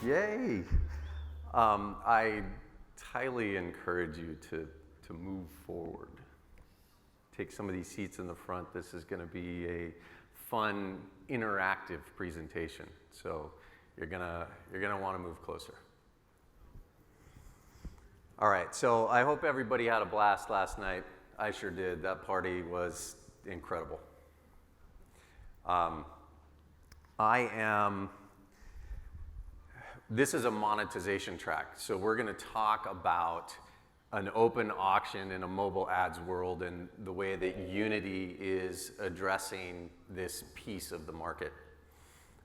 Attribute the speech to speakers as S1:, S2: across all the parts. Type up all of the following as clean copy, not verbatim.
S1: Yay! I highly encourage you to move forward. Take some of these seats in the front. This is going to be a fun, interactive presentation. So you're gonna want to move closer. All right. So I hope everybody had a blast last night. I sure did. That party was incredible. This is a monetization track. So we're going to talk about an open auction in a mobile ads world and the way that Unity is addressing this piece of the market.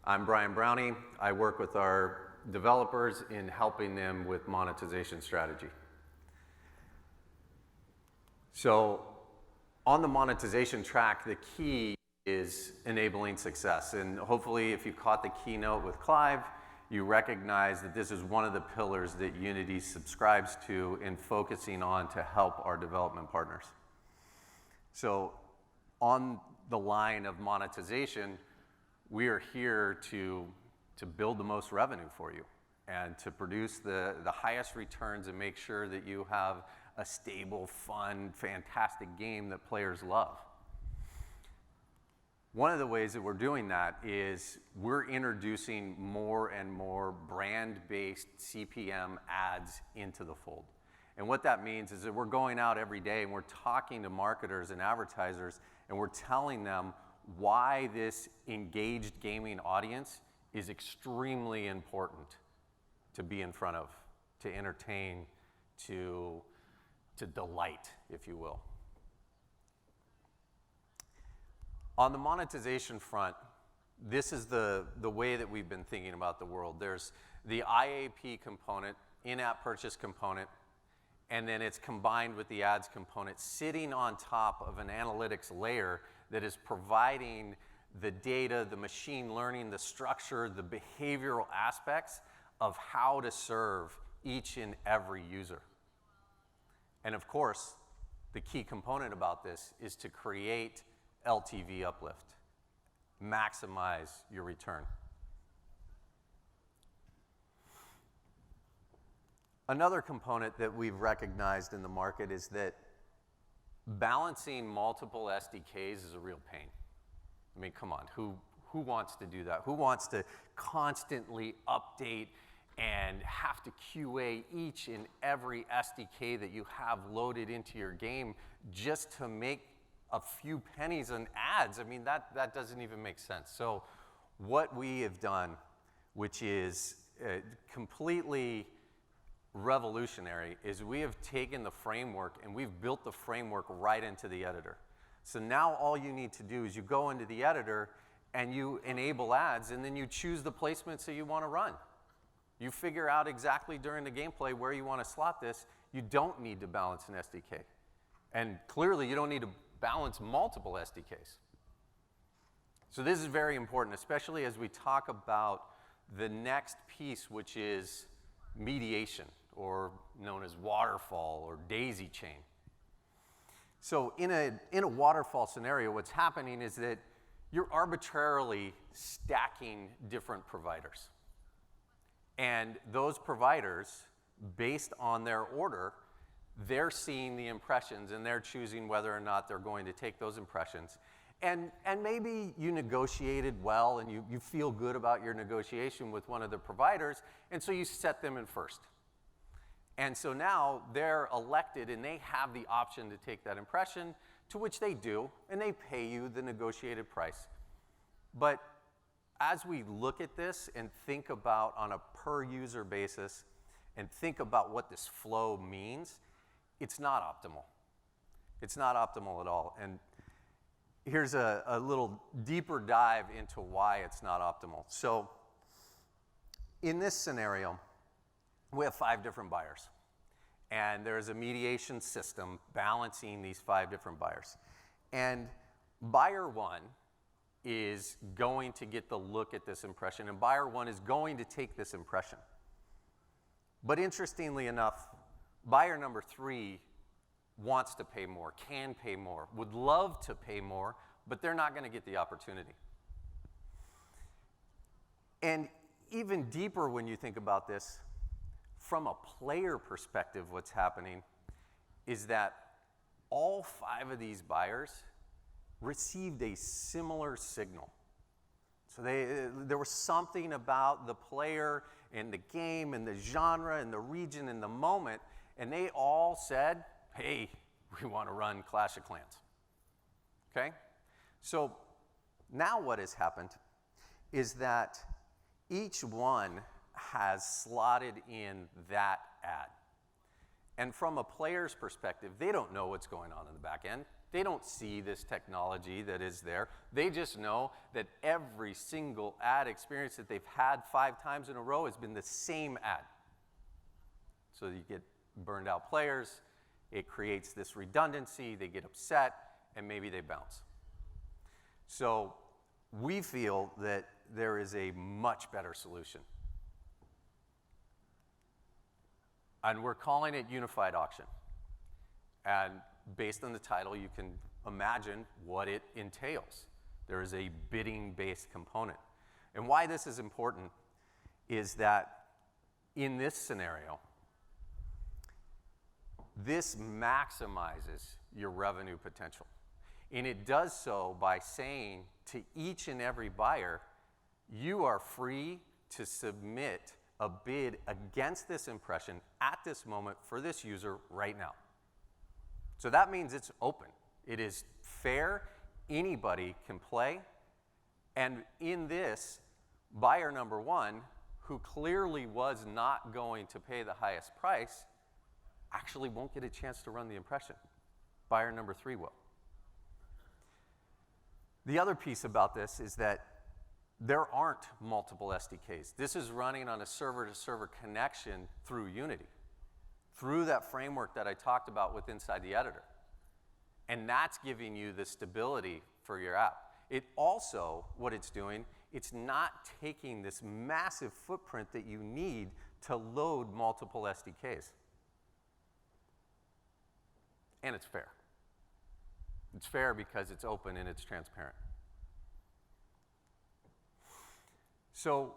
S1: I'm Brownie. I work with our developers in helping them with monetization strategy. So on the monetization track, the key is enabling success. And hopefully, if you caught the keynote with Clive, you recognize that this is one of the pillars that Unity subscribes to in focusing on to help our development partners. So on the line of monetization, we are here to build the most revenue for you and to produce the highest returns and make sure that you have a stable, fun, fantastic game that players love. One of the ways that we're doing that is we're introducing more and more brand-based CPM ads into the fold. And what that means is that we're going out every day and we're talking to marketers and advertisers and we're telling them why this engaged gaming audience is extremely important to be in front of, to entertain, to delight, if you will. On the monetization front, this is the way that we've been thinking about the world. There's the IAP component, in-app purchase component, and then it's combined with the ads component sitting on top of an analytics layer that is providing the data, the machine learning, the structure, the behavioral aspects of how to serve each and every user. And of course, the key component about this is to create LTV uplift, maximize your return. Another component that we've recognized in the market is that balancing multiple SDKs is a real pain. I mean, come on, who wants to do that? Who wants to constantly update and have to QA each and every SDK that you have loaded into your game just to make a few pennies on ads? I mean, that doesn't even make sense. So what we have done, which is completely revolutionary, is we have taken the framework and we've built the framework right into the editor. So now all you need to do is you go into the editor and you enable ads and then you choose the placements that you want to run. You figure out exactly during the gameplay where you want to slot this. You don't need to balance an SDK. And clearly you don't need to balance multiple SDKs. So this is very important, especially as we talk about the next piece, which is mediation, or known as Waterfall or daisy chain. So in a waterfall scenario, what's happening is that you're arbitrarily stacking different providers. And those providers, based on their order, they're seeing the impressions and they're choosing whether or not they're going to take those impressions. And maybe you negotiated well and you feel good about your negotiation with one of the providers, and so you set them in first. And so now they're elected and they have the option to take that impression, to which they do, and they pay you the negotiated price. But as we look at this and think about on a per user basis and think about what this flow means, it's not optimal. It's not optimal at all. And here's a little deeper dive into why it's not optimal. So in this scenario, we have 5 different buyers. And there's a mediation system balancing these 5 different buyers. And buyer 1 is going to get the look at this impression, and buyer 1 is going to take this impression. But interestingly enough, buyer number 3 wants to pay more, can pay more, would love to pay more, but they're not going to get the opportunity. And even deeper when you think about this, from a player perspective, what's happening is that all 5 of these buyers received a similar signal. So there was something about the player and the game and the genre and the region and the moment, and they all said, hey, we want to run Clash of Clans. Okay? So now what has happened is that each one has slotted in that ad. And from a player's perspective, they don't know what's going on in the back end. They don't see this technology that is there. They just know that every single ad experience that they've had 5 times in a row has been the same ad. So you get burned out players, it creates this redundancy, they get upset, and maybe they bounce. So we feel that there is a much better solution. And we're calling it Unified Auction. And based on the title, you can imagine what it entails. There is a bidding-based component. And why this is important is that in this scenario, this maximizes your revenue potential. And it does so by saying to each and every buyer, you are free to submit a bid against this impression at this moment for this user right now. So that means it's open. It is fair. Anybody can play. And in this, buyer number 1, who clearly was not going to pay the highest price, actually won't get a chance to run the impression. Buyer number 3 will. The other piece about this is that there aren't multiple SDKs. This is running on a server-to-server connection through Unity, through that framework that I talked about with inside the editor. And that's giving you the stability for your app. It also, what it's doing, it's not taking this massive footprint that you need to load multiple SDKs. And it's fair. It's fair because it's open and it's transparent. So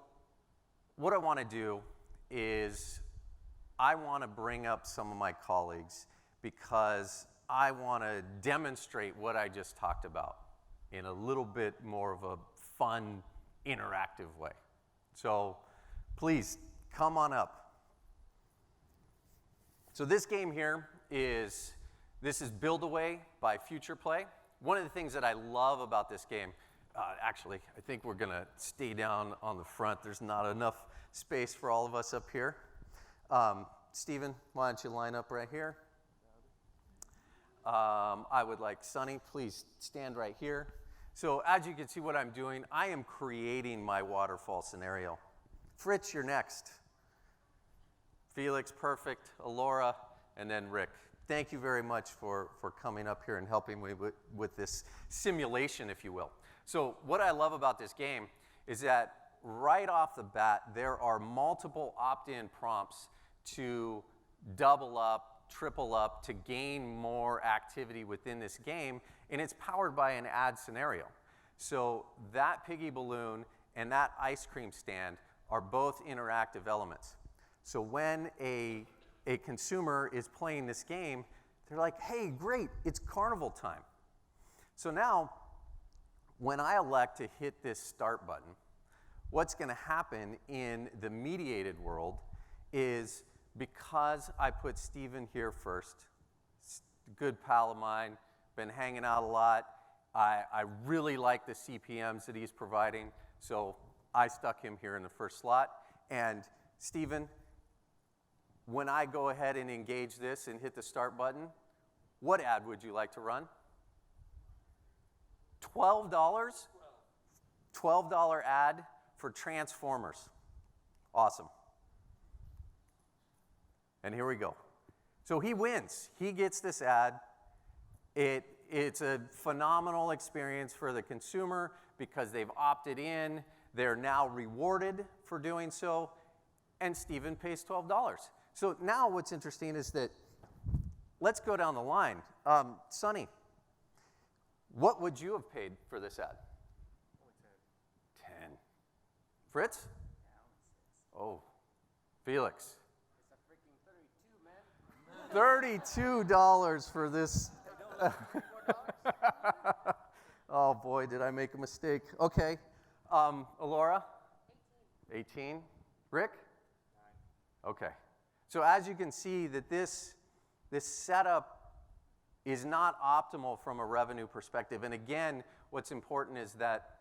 S1: what I want to do is I want to bring up some of my colleagues because I want to demonstrate what I just talked about in a little bit more of a fun, interactive way. So please, come on up. So this game here is Build Away by Future Play. One of the things that I love about this game, actually, I think we're going to stay down on the front. There's not enough space for all of us up here. Stephen, why don't you line up right here? I would like Sonny, please stand right here. So as you can see what I'm doing, I am creating my waterfall scenario. Fritz, you're next. Felix, perfect. Alora, and then Rick. Thank you very much for coming up here and helping me with this simulation, if you will. So what I love about this game is that right off the bat, there are multiple opt-in prompts to double up, triple up, to gain more activity within this game, and it's powered by an ad scenario. So that piggy balloon and that ice cream stand are both interactive elements. So when a consumer is playing this game, they're like, hey, great, it's carnival time. So now, when I elect to hit this start button, what's going to happen in the mediated world is, because I put Steven here first, good pal of mine, been hanging out a lot, I really like the CPMs that he's providing, so I stuck him here in the first slot. And Steven, when I go ahead and engage this and hit the start button, what ad would you like to run? $12? $12 ad for Transformers. Awesome. And here we go. So he wins. He gets this ad. It's a phenomenal experience for the consumer because they've opted in. They're now rewarded for doing so. And Steven pays $12. So now what's interesting is that, let's go down the line. Sonny, what would you have paid for this ad? 10. Fritz? Oh, Felix.
S2: It's a freaking 32, man.
S1: $32 for this.
S2: $4?
S1: Oh boy, did I make a mistake. Okay. Alora? 18. Rick? 9. Okay. So as you can see that this setup is not optimal from a revenue perspective. And again, what's important is that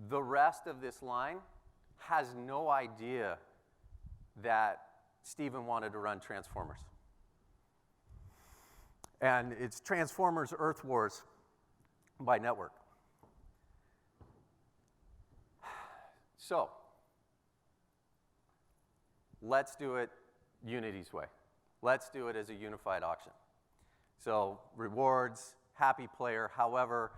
S1: the rest of this line has no idea that Stephen wanted to run Transformers. And it's Transformers Earth Wars by Network. So, let's do it Unity's way. Let's do it as a unified auction. So, rewards, happy player. However,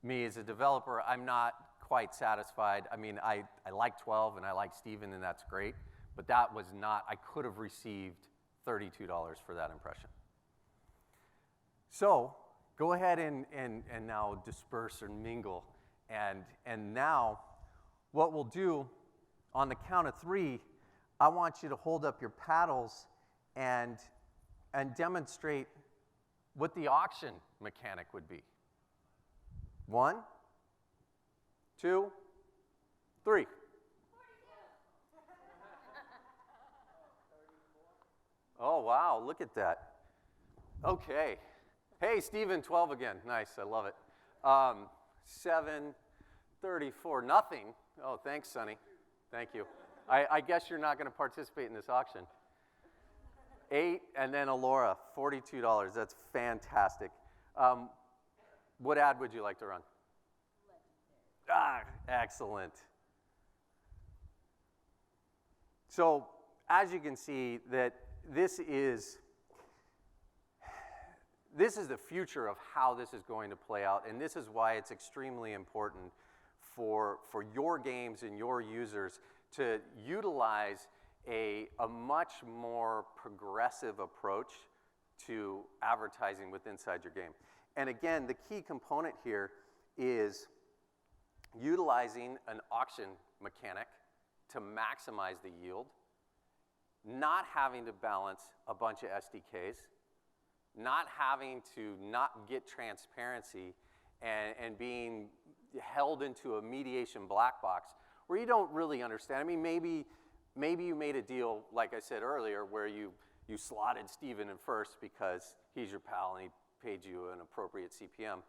S1: me as a developer, I'm not quite satisfied. I mean, I like 12 and I like Stephen, and that's great. But that was not, I could have received $32 for that impression. So go ahead and now disperse or mingle. And now what we'll do on the count of 3, I want you to hold up your paddles and demonstrate what the auction mechanic would be. 1, 2, 3. Oh, wow, look at that. Okay. Hey, Stephen, 12 again. Nice, I love it. 7, 34, nothing. Oh, thanks, Sonny. Thank you. I guess you're not going to participate in this auction. 8, and then Alora, $42. That's fantastic. What ad would you like to run? Excellent. So, as you can see, that this is the future of how this is going to play out, and this is why it's extremely important for your games and your users to utilize a much more progressive approach to advertising with inside your game. And again, the key component here is utilizing an auction mechanic to maximize the yield, not having to balance a bunch of SDKs, not having to not get transparency and being held into a mediation black box where you don't really understand. I mean, maybe you made a deal, like I said earlier, where you slotted Stephen in first because he's your pal and he paid you an appropriate CPM.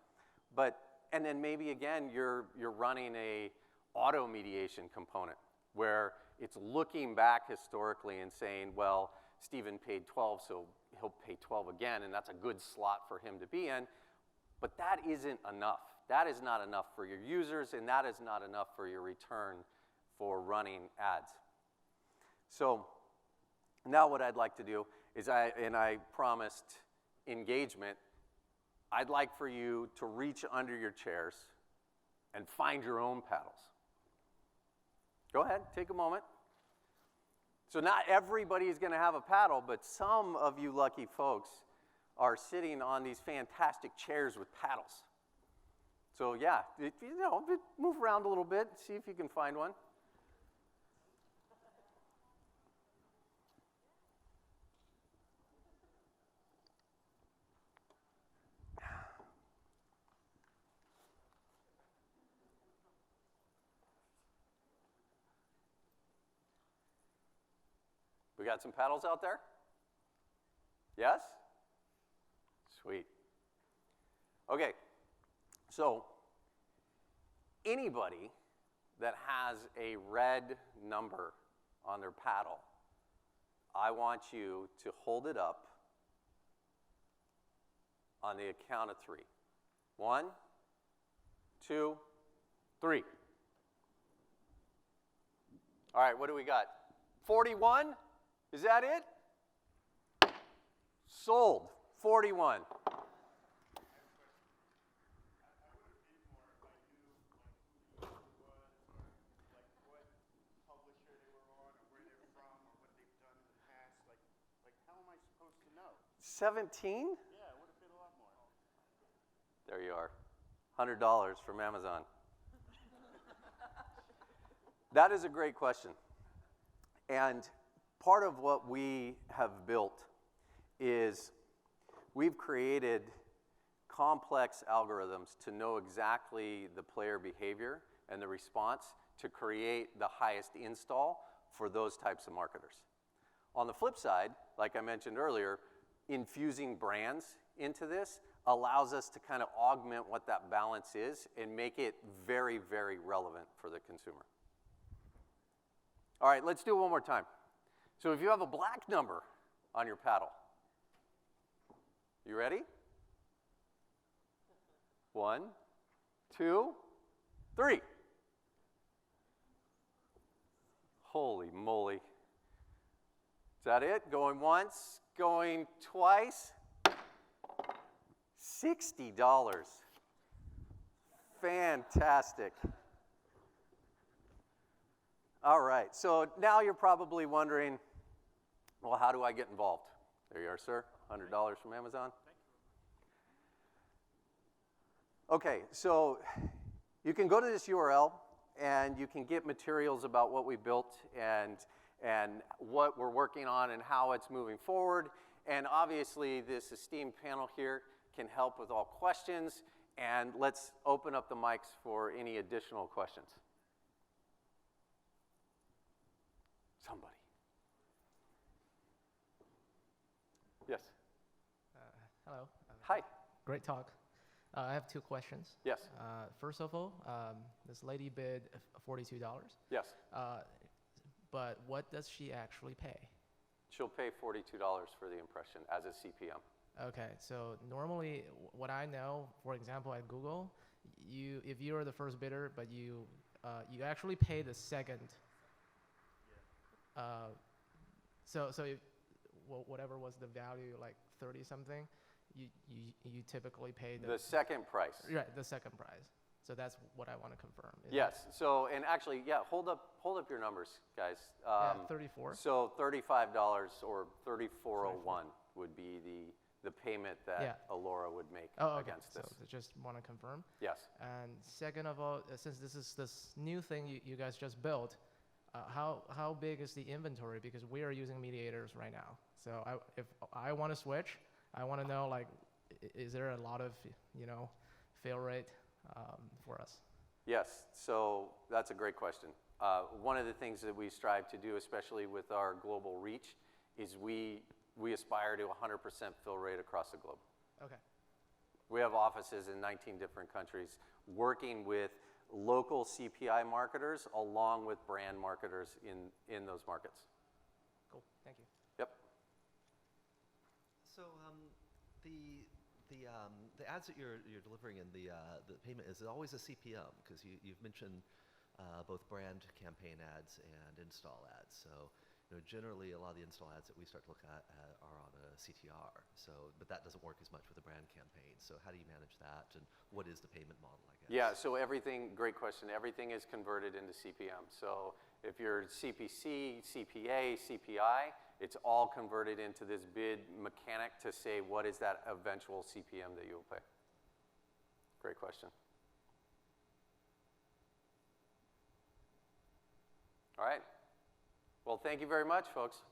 S1: And then maybe again, you're running a auto mediation component where it's looking back historically and saying, well, Stephen paid 12, so he'll pay 12 again, and that's a good slot for him to be in. But that isn't enough. That is not enough for your users, and that is not enough for your return for running ads. So now what I'd like to do is, I promised engagement, I'd like for you to reach under your chairs and find your own paddles. Go ahead, take a moment. So not everybody is going to have a paddle, but some of you lucky folks are sitting on these fantastic chairs with paddles. So yeah, move around a little bit, see if you can find one. We got some paddles out there? Yes? Sweet. Okay, so anybody that has a red number on their paddle, I want you to hold it up on the count of 3. 1, 2, 3. All right, what do we got? 41? Is that it? Sold. 41.
S2: How am I supposed to know?
S1: 17?
S2: Yeah, it would have been a lot more.
S1: There you are. $100 from Amazon. That is a great question. And part of what we have built is we've created complex algorithms to know exactly the player behavior and the response to create the highest install for those types of marketers. On the flip side, like I mentioned earlier, infusing brands into this allows us to kind of augment what that balance is and make it very, very relevant for the consumer. All right, let's do it one more time. So if you have a black number on your paddle, you ready? 1, 2, 3. Holy moly. Is that it? Going once, going twice. $60. Fantastic. All right, so now you're probably wondering, well, how do I get involved? There you are, sir. $100 from Amazon. Okay, so you can go to this URL and you can get materials about what we built and what we're working on and how it's moving forward. And obviously, this esteemed panel here can help with all questions. And let's open up the mics for any additional questions. Somebody. Yes.
S3: Hello.
S1: Hi.
S3: Great talk. I have 2 questions.
S1: Yes.
S3: First of all, this lady bid $42.
S1: Yes.
S3: But what does she actually pay?
S1: She'll pay $42 for the impression as a CPM.
S3: Okay, so normally what I know, for example, at Google, if you're the first bidder, but you actually pay the second. So if, whatever was the value, like 30 something, you typically pay
S1: The second price.
S3: Right, the second price. So that's what I want to confirm.
S1: Yes. So, and actually, yeah, hold up your numbers, guys.
S3: Yeah, 34.
S1: So $35 or $34.01 would be the payment that Allura would make against this.
S3: So just want to confirm.
S1: Yes.
S3: And second of all, since this is this new thing you guys just built, how big is the inventory? Because we are using mediators right now. So if I want to switch, I want to know, like, is there a lot of, fail rate for us?
S1: Yes, so that's a great question. One of the things that we strive to do, especially with our global reach, is we aspire to 100% fill rate across the globe.
S3: Okay.
S1: We have offices in 19 different countries working with local CPI marketers along with brand marketers in those markets.
S3: Cool, thank you.
S1: Yep.
S4: So the ads that you're delivering in the payment, is it always a CPM? Because you've mentioned both brand campaign ads and install ads. So generally a lot of the install ads that we start to look at are on a CTR. So, but that doesn't work as much with a brand campaign. So how do you manage that, and what is the payment model, I guess?
S1: Yeah, so everything, great question. Everything is converted into CPM. So if you're CPC, CPA, CPI, it's all converted into this bid mechanic to say what is that eventual CPM that you will pay. Great question. All right. Well, thank you very much, folks.